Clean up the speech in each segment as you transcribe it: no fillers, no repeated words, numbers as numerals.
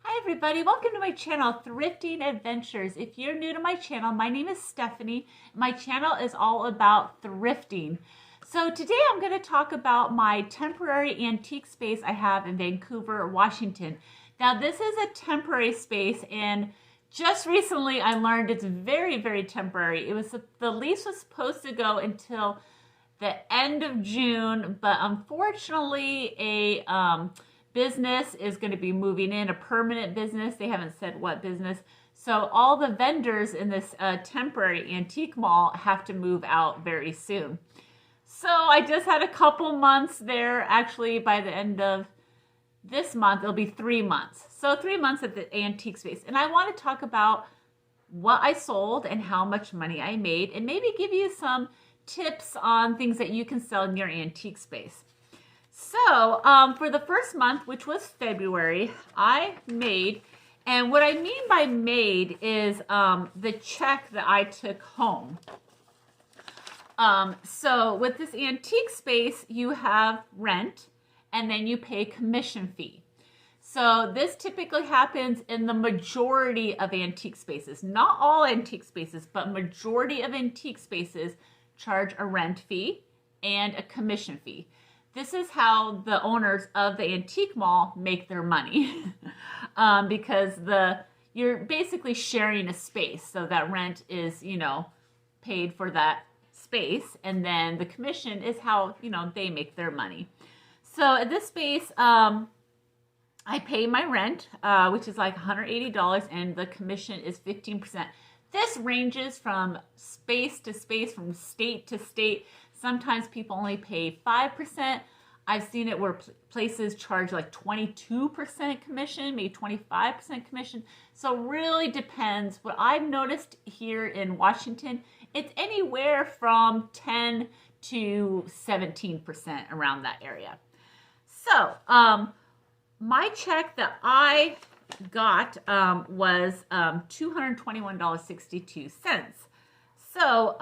Hi everybody, welcome to my channel, Thrifting Adventures. If you're new to my channel, my name is Stephanie. My channel is all about thrifting. So today I'm going to talk about my temporary antique space I have in Vancouver, Washington. Now this is a temporary space and just recently I learned it's very temporary. The lease was supposed to go until the end of June, but unfortunately a business is going to be moving in, a permanent business. They haven't said what business. So all the vendors in this temporary antique mall have to move out very soon. So I just had a couple months there. Actually, by the end of this month, it'll be 3 months. So 3 months at the antique space. And I want to talk about what I sold and how much money I made, and maybe give you some tips on things that you can sell in your antique space. So for the first month, which was February, I made, and what I mean by made is the check that I took home. So with this antique space, you have rent and then you pay commission fee. So this typically happens in the majority of antique spaces. Not all antique spaces, but majority of antique spaces charge a rent fee and a commission fee. This is how the owners of the antique mall make their money because you're basically sharing a space. So that rent is, paid for that space, and then the commission is how, they make their money. So at this space, I pay my rent, which is like $180, and the commission is 15%. This ranges from space to space, from state to state. Sometimes people only pay 5%. I've seen it where places charge like 22% commission, maybe 25% commission. So it really depends. What I've noticed here in Washington, it's anywhere from 10 to 17% around that area. So my check that I got was $221.62. So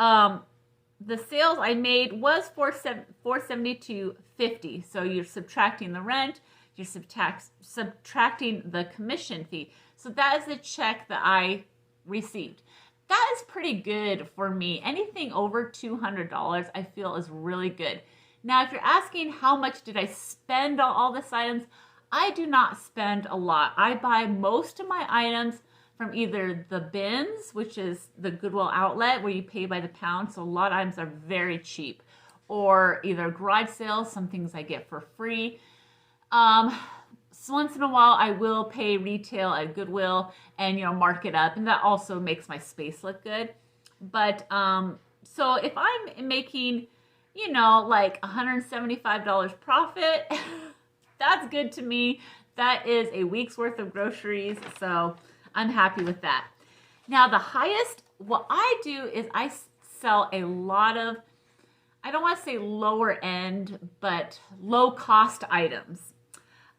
the sales I made was $472.50. So you're subtracting the rent, you're subtracting the commission fee. So that is the check that I received. That is pretty good for me. Anything over $200 I feel is really good. Now, if you're asking how much did I spend on all these items, I do not spend a lot. I buy most of my items from either the bins, which is the Goodwill outlet where you pay by the pound, so a lot of items are very cheap, or either garage sales, some things I get for free. So once in a while I will pay retail at Goodwill and mark it up, and that also makes my space look good. But so if I'm making like $175 profit, that's good to me. That is a week's worth of groceries, so I'm happy with that. Now the highest, what I do is I sell a lot of, I don't want to say lower end, but low cost items.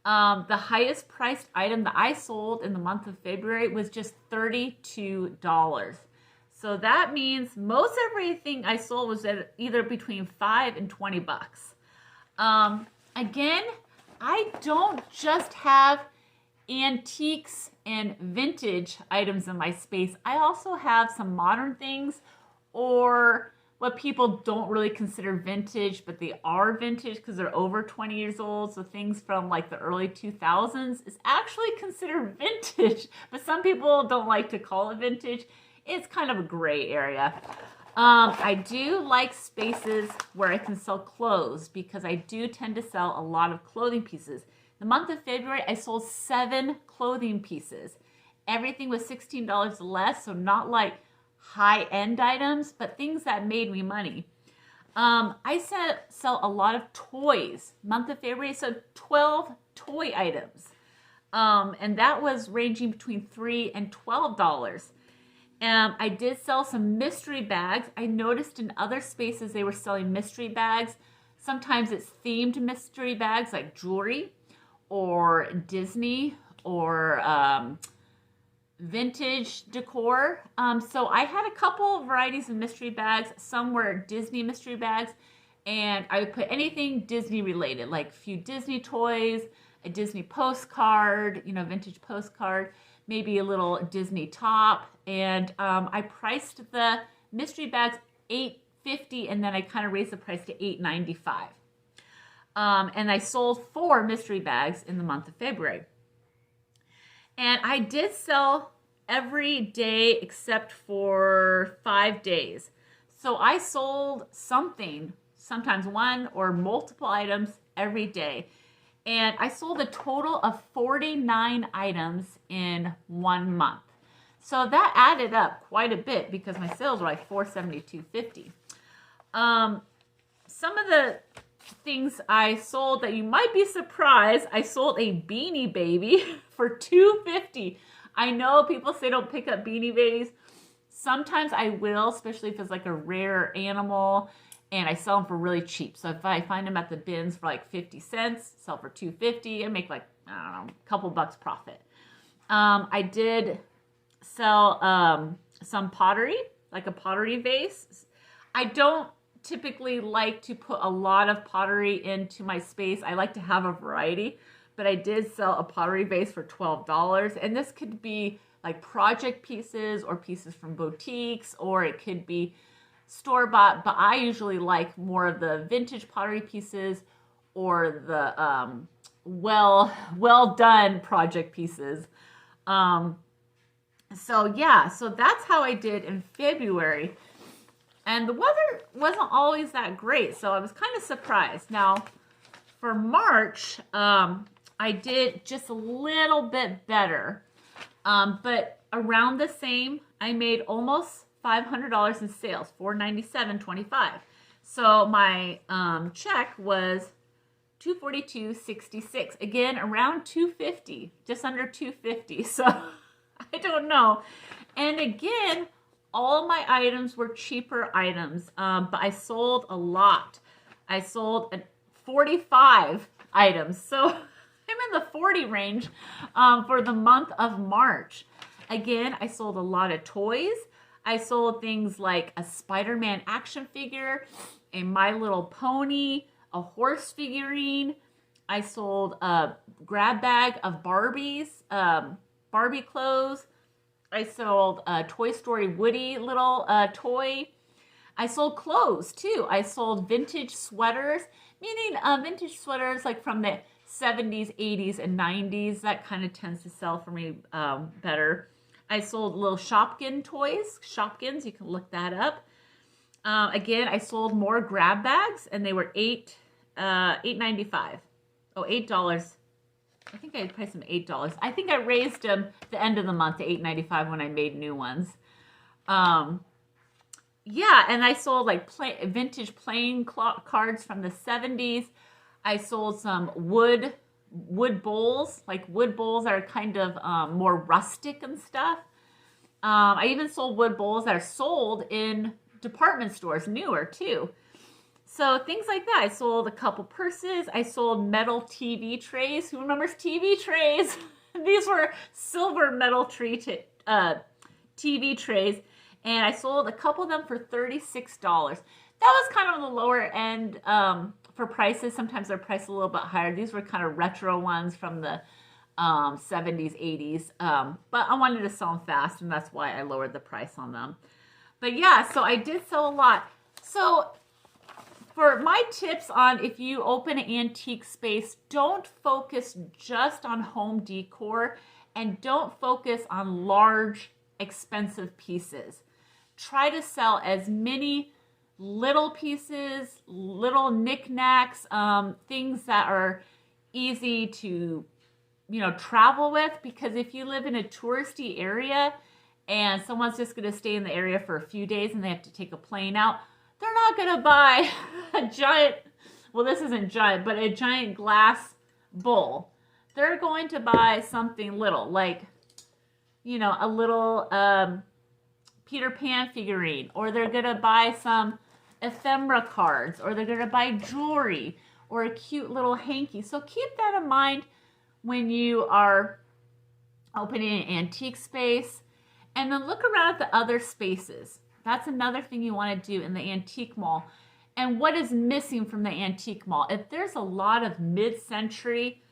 The highest priced item that I sold in the month of February was just $32. So that means most everything I sold was at either between $5 and $20. Again, I don't just have antiques and vintage items in my space. I also have some modern things, or what people don't really consider vintage, but they are vintage because they're over 20 years old. So things from like the early 2000s is actually considered vintage, but some people don't like to call it vintage. It's kind of a gray area. I do like spaces where I can sell clothes because I do tend to sell a lot of clothing pieces. The month of February, I sold 7 clothing pieces. Everything was $16 less, so not like high-end items, but things that made me money. I sell a lot of toys. Month of February, so 12 toy items. And that was ranging between $3 and $12. I did sell some mystery bags. I noticed in other spaces they were selling mystery bags. Sometimes it's themed mystery bags like jewelry or Disney or vintage decor. So I had a couple varieties of mystery bags. Some were Disney mystery bags, and I would put anything Disney related, like a few Disney toys, a Disney postcard, you know, vintage postcard, maybe a little Disney top. And I priced the mystery bags $8.50, and then I kind of raised the price to $8.95. And I sold 4 mystery bags in the month of February. And I did sell every day except for 5 days. So I sold something, sometimes one or multiple items every day. And I sold a total of 49 items in 1 month. So that added up quite a bit because my sales were like $472.50. Some of the things I sold that you might be surprised, I sold a Beanie Baby for $2.50. I know people say don't pick up Beanie Babies. Sometimes I will, especially if it's like a rare animal, and I sell them for really cheap. So if I find them at the bins for like 50 cents, sell for $2.50, and make like, I don't know, a couple bucks profit. I did sell some pottery, like a pottery vase. I don't typically like to put a lot of pottery into my space. I like to have a variety, but I did sell a pottery vase for $12. And this could be like project pieces or pieces from boutiques, or it could be store-bought, but I usually like more of the vintage pottery pieces or the well done project pieces. So that's how I did in February. And the weather wasn't always that great, so I was kind of surprised. Now, for March, I did just a little bit better, but around the same. I made almost $500 in sales, $497.25. So my check was $242.66. Again, around $250, just under $250. So I don't know. And again, all my items were cheaper items, but I sold a lot. I sold 45 items. So I'm in the 40 range for the month of March. Again, I sold a lot of toys. I sold things like a Spider-Man action figure, a My Little Pony, a horse figurine. I sold a grab bag of Barbies, Barbie clothes. I sold a Toy Story Woody little toy. I sold clothes too. I sold vintage sweaters, meaning vintage sweaters like from the 70s, 80s, and 90s. That kind of tends to sell for me better. I sold little Shopkin toys. Shopkins, you can look that up. Again, I sold more grab bags, and they were $8.95. Oh, $8. I think I priced them $8. I think I raised them the end of the month to $8.95 when I made new ones. Yeah, and I sold like vintage playing cards from the 70s. I sold some wood bowls, like wood bowls that are kind of more rustic and stuff. I even sold wood bowls that are sold in department stores, newer too. So things like that. I sold a couple purses. I sold metal TV trays. Who remembers TV trays? These were silver metal TV trays. And I sold a couple of them for $36. That was kind of on the lower end for prices. Sometimes they're priced a little bit higher. These were kind of retro ones from the 70s, 80s. But I wanted to sell them fast, and that's why I lowered the price on them. But yeah, so I did sell a lot. So for my tips on if you open an antique space, don't focus just on home decor and don't focus on large, expensive pieces. Try to sell as many little pieces, little knickknacks, things that are easy to, travel with, because if you live in a touristy area and someone's just going to stay in the area for a few days and they have to take a plane out, they're not going to buy a giant, well, this isn't giant, but a giant glass bowl. They're going to buy something little, like, a little Peter Pan figurine, or they're going to buy some ephemera cards, or they're going to buy jewelry, or a cute little hanky. So keep that in mind when you are opening an antique space. And then look around at the other spaces. That's another thing you want to do in the antique mall. And what is missing from the antique mall? If there's a lot of mid-century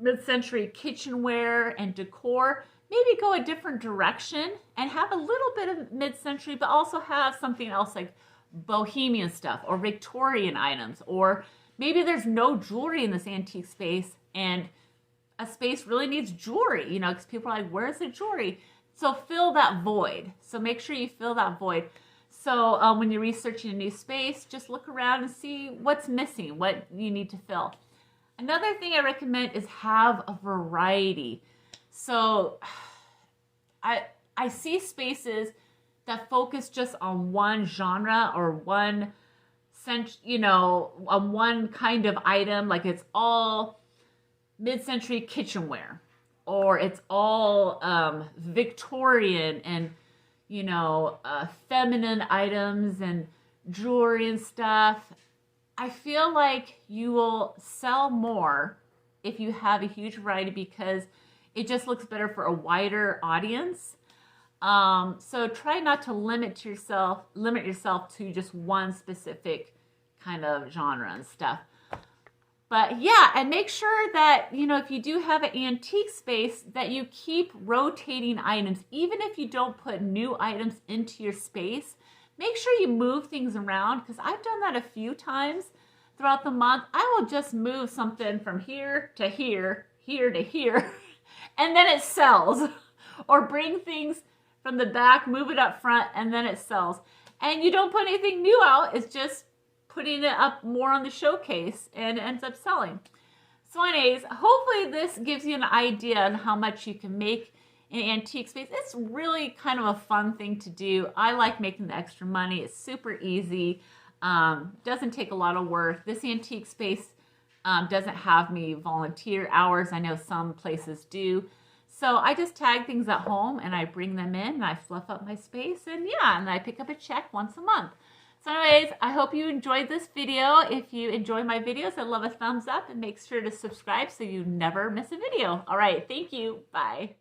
mid-century kitchenware and decor, maybe go a different direction and have a little bit of mid-century, but also have something else like bohemian stuff or Victorian items, or maybe there's no jewelry in this antique space and a space really needs jewelry, you know, because people are like, where's the jewelry? So fill that void. So make sure you fill that void. So when you're researching a new space, just look around and see what's missing, what you need to fill. Another thing I recommend is have a variety. So I see spaces that focus just on one genre or one on one kind of item, like it's all mid-century kitchenware, or it's all Victorian and feminine items and jewelry and stuff. I feel like you will sell more if you have a huge variety because it just looks better for a wider audience. So try not to limit yourself to just one specific kind of genre and stuff. But yeah, and make sure that, if you do have an antique space, that you keep rotating items. Even if you don't put new items into your space, make sure you move things around, because I've done that a few times throughout the month. I will just move something from here to here, here to here, and then it sells. Or bring things from the back, move it up front, and then it sells. And you don't put anything new out, it's just putting it up more on the showcase and it ends up selling. So anyways, hopefully this gives you an idea on how much you can make in antique space. It's really kind of a fun thing to do. I like making the extra money. It's super easy. Doesn't take a lot of work. This antique space doesn't have me volunteer hours. I know some places do. So I just tag things at home and I bring them in and I fluff up my space, and yeah, and I pick up a check once a month. So anyways, I hope you enjoyed this video. If you enjoy my videos, I'd love a thumbs up, and make sure to subscribe so you never miss a video. All right, thank you. Bye.